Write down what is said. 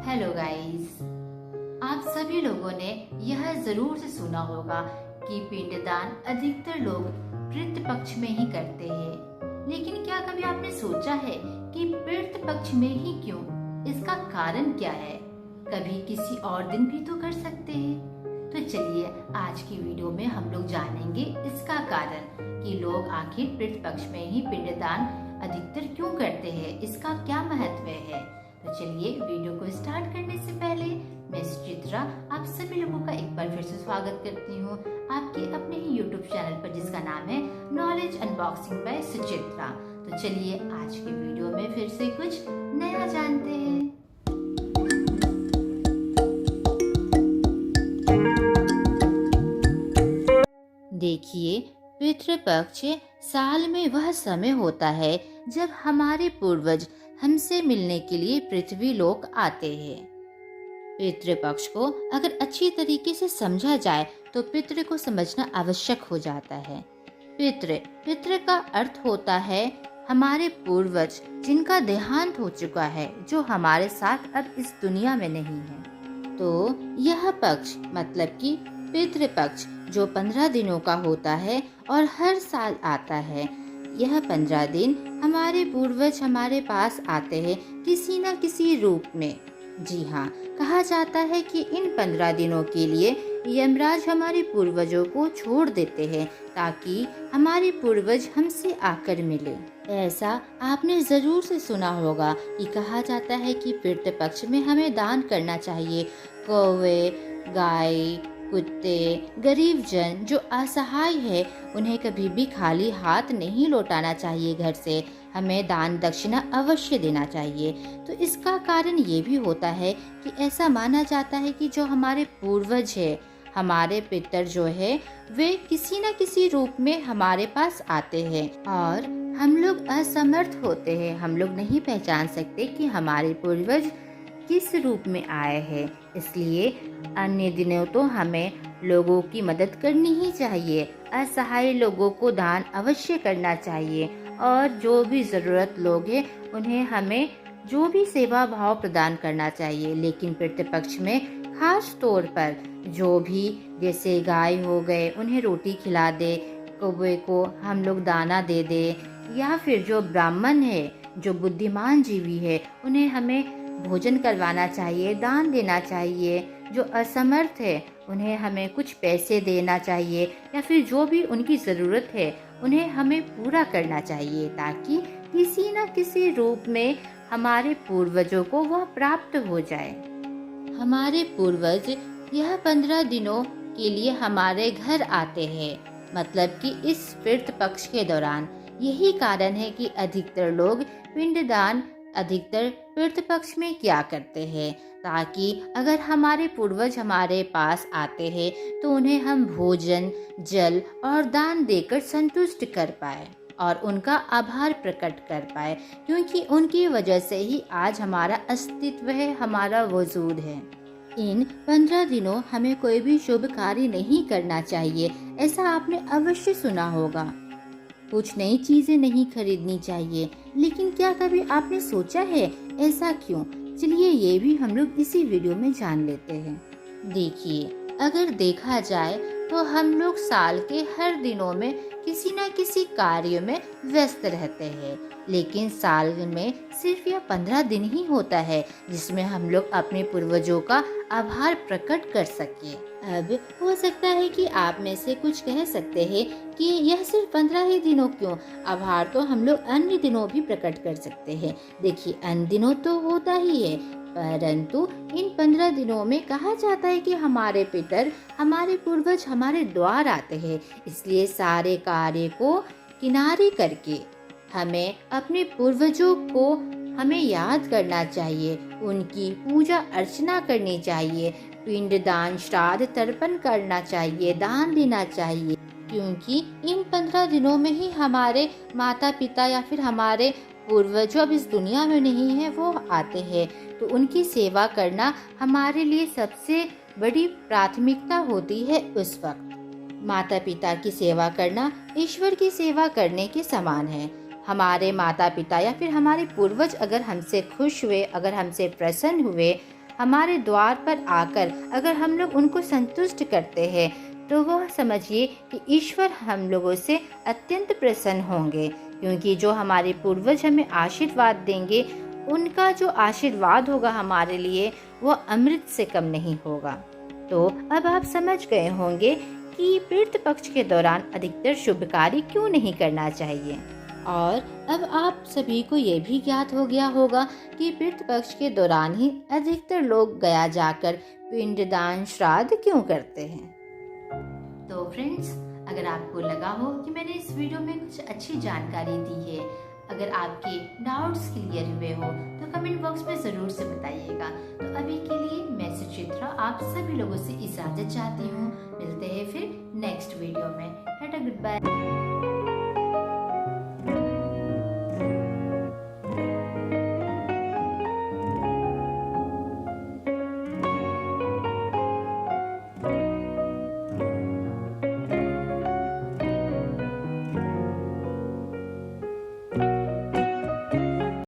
Hello guys, आप सभी लोगों ने यह जरूर से सुना होगा कि पिंडदान अधिकतर लोग पितृ पक्ष में ही करते हैं। लेकिन क्या कभी आपने सोचा है कि पितृ पक्ष में ही क्यों? इसका कारण क्या है? कभी किसी और दिन भी तो कर सकते हैं। तो चलिए आज की वीडियो में हम लोग जानेंगे इसका कारण कि लोग आखिर पितृ पक्ष में ही पिंडदान अधिकतर क्यों करते हैं, इसका क्या महत्व है। तो चलिए वीडियो को स्टार्ट करने से पहले मैं सुचित्रा आप सभी लोगों का एक बार फिर से स्वागत करती हूँ आपके अपने ही YouTube चैनल पर, जिसका नाम है नॉलेज अनबॉक्सिंग बाय सुचित्रा। तो चलिए आज के वीडियो में फिर से कुछ नया जानते हैं। देखिए, पितृपक्ष साल में वह समय होता है जब हमारे पूर्वज हमसे मिलने के लिए पृथ्वी लोक आते हैं। पितृपक्ष को अगर अच्छी तरीके से समझा जाए तो पितृ को समझना आवश्यक हो जाता है। पितृ का अर्थ होता है हमारे पूर्वज जिनका देहांत हो चुका है, जो हमारे साथ अब इस दुनिया में नहीं है। तो यह पक्ष मतलब कि पितृपक्ष जो 15 दिनों का होता है और हर साल आता है। यह 15 दिन हमारे पूर्वज हमारे पास आते हैं किसी न किसी रूप में। जी हाँ, कहा जाता है कि इन 15 दिनों के लिए यमराज हमारे पूर्वजों को छोड़ देते हैं ताकि हमारे पूर्वज हमसे आकर मिले। ऐसा आपने जरूर से सुना होगा कि कहा जाता है कि पितृ पक्ष में हमें दान करना चाहिए। कौवे, गाय, कुत्ते, गरीब जन जो असहाय है, उन्हें कभी भी खाली हाथ नहीं लौटाना चाहिए घर से। हमें दान दक्षिणा अवश्य देना चाहिए। तो इसका कारण ये भी होता है कि ऐसा माना जाता है कि जो हमारे पूर्वज है, हमारे पितर जो है, वे किसी न किसी रूप में हमारे पास आते हैं और हम लोग असमर्थ होते हैं। हम लोग नहीं पहचान सकते कि हमारे पूर्वज किस रूप में आए हैं। इसलिए अन्य दिनों तो हमें लोगों की मदद करनी ही चाहिए। असहाय लोगों को दान अवश्य करना चाहिए और जो भी ज़रूरत लोग हैं उन्हें हमें जो भी सेवा भाव प्रदान करना चाहिए। लेकिन पितृपक्ष में खास तौर पर जो भी जैसे गाय हो गए, उन्हें रोटी खिला दे, कौवे को हम लोग दाना दे दे, या फिर जो ब्राह्मण है, जो बुद्धिमान जीवी है, उन्हें हमें भोजन करवाना चाहिए, दान देना चाहिए। जो असमर्थ है उन्हें हमें कुछ पैसे देना चाहिए या फिर जो भी उनकी ज़रूरत है उन्हें हमें पूरा करना चाहिए ताकि किसी न किसी रूप में हमारे पूर्वजों को वह प्राप्त हो जाए। हमारे पूर्वज यह 15 दिनों के लिए हमारे घर आते हैं, मतलब कि इस पितृ पक्ष के दौरान। यही कारण है कि अधिकतर लोग पिंडदान अधिकतर पितृ पक्ष में क्या करते हैं, ताकि अगर हमारे पूर्वज हमारे पास आते हैं तो उन्हें हम भोजन, जल और दान देकर संतुष्ट कर पाए और उनका आभार प्रकट कर पाए, क्योंकि उनकी वजह से ही आज हमारा अस्तित्व है, हमारा वजूद है। इन 15 दिनों हमें कोई भी शुभ कार्य नहीं करना चाहिए। ऐसा आपने अवश्य सुना होगा। कुछ नई चीजें नहीं खरीदनी चाहिए। लेकिन क्या कभी आपने सोचा है ऐसा क्यों? चलिए ये भी हम लोग इसी वीडियो में जान लेते हैं। देखिए, अगर देखा जाए तो हम लोग साल के हर दिनों में किसी न किसी कार्य में व्यस्त रहते हैं, लेकिन साल में सिर्फ यह 15 दिन ही होता है जिसमें हम लोग अपने पूर्वजों का आभार प्रकट कर सके। अब हो सकता है कि आप में से कुछ कह सकते हैं कि यह सिर्फ 15 ही दिनों क्यों, आभार तो हम लोग अन्य दिनों भी प्रकट कर सकते हैं। देखिए, अन्य दिनों तो होता ही है, परंतु इन 15 दिनों में कहा जाता है कि हमारे पितर, हमारे पूर्वज हमारे द्वार आते हैं। इसलिए सारे कार्य को किनारे करके हमें अपने पूर्वजों को हमें याद करना चाहिए, उनकी पूजा अर्चना करनी चाहिए, पिंडदान, श्राद्ध, तर्पण करना चाहिए, दान देना चाहिए, क्योंकि इन 15 दिनों में ही हमारे माता पिता या फिर हमारे पूर्वज जो अब इस दुनिया में नहीं है वो आते हैं। तो उनकी सेवा करना हमारे लिए सबसे बड़ी प्राथमिकता होती है। उस वक्त माता पिता की सेवा करना ईश्वर की सेवा करने के समान है। हमारे माता पिता या फिर हमारे पूर्वज अगर हमसे खुश हुए, अगर हमसे प्रसन्न हुए, हमारे द्वार पर आकर अगर हम लोग उनको संतुष्ट करते हैं तो वह समझिए कि ईश्वर हम लोगों से अत्यंत प्रसन्न होंगे, क्योंकि जो हमारे पूर्वज हमें आशीर्वाद देंगे उनका जो आशीर्वाद होगा हमारे लिए वह अमृत से कम नहीं होगा। तो अब आप समझ गए होंगे कि पितृ पक्ष के दौरान अधिकतर शुभ कार्य क्यों नहीं करना चाहिए। और अब आप सभी को ये भी ज्ञात हो गया होगा कि पितृ पक्ष के दौरान ही अधिकतर लोग गया जाकर पिंडदान श्राद्ध क्यों करते हैं। तो फ्रेंड्स, अगर आपको लगा हो कि मैंने इस वीडियो में कुछ अच्छी जानकारी दी है, अगर आपके डाउट्स क्लियर हुए हो तो कमेंट बॉक्स में ज़रूर से बताइएगा। तो अभी के लिए मैं सुचित्रा आप सभी लोगों से इजाज़त चाहती हूँ। मिलते हैं फिर नेक्स्ट वीडियो में। Tata, good bye.